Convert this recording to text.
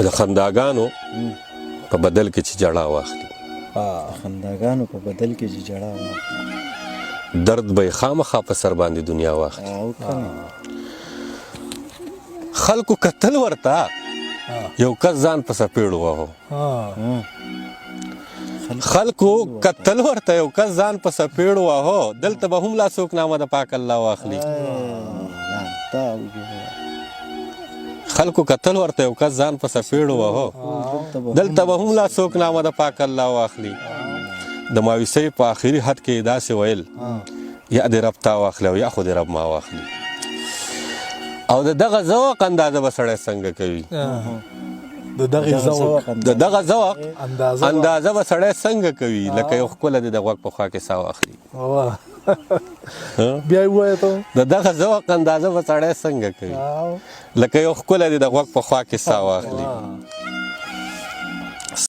د خنداګانو په بدل کې چې جړا واخلي. خنداګانو په بدل کې چې جړا واخلي، درد به یې خامخا په سر باندې دنیا واخلي. خلکو کتل ورته یو کس ځان په سپېړو وهو. خلکو کتل ورته یو کس ځان په سپېړو وهو، دلته به هم لا څوک نامه د پاک الله واخلي. خلکو کتل ورته یو کس ځان په سپېړو وهو، دلته به هم لا څوک نامه د پاک الله واخلي. د مایوسۍ په آخري حد کې داسې ویل یا دې رب تا واخلي او یا خو دې رب ما واخلي. او د دغه ذوق اندازه به سړی څنګه کوي؟ د دغه ذوق اندازه به سړی څنګه کوي؟ لکه یو ښکله دې د غوږ په خوا کې ساه واخلي. بیا یې ووایه ته د دغه ذوق اندازه به سړی څنګه کوي؟ لکه یو ښکله دې د غوږ په خوا کې ساه واخلي.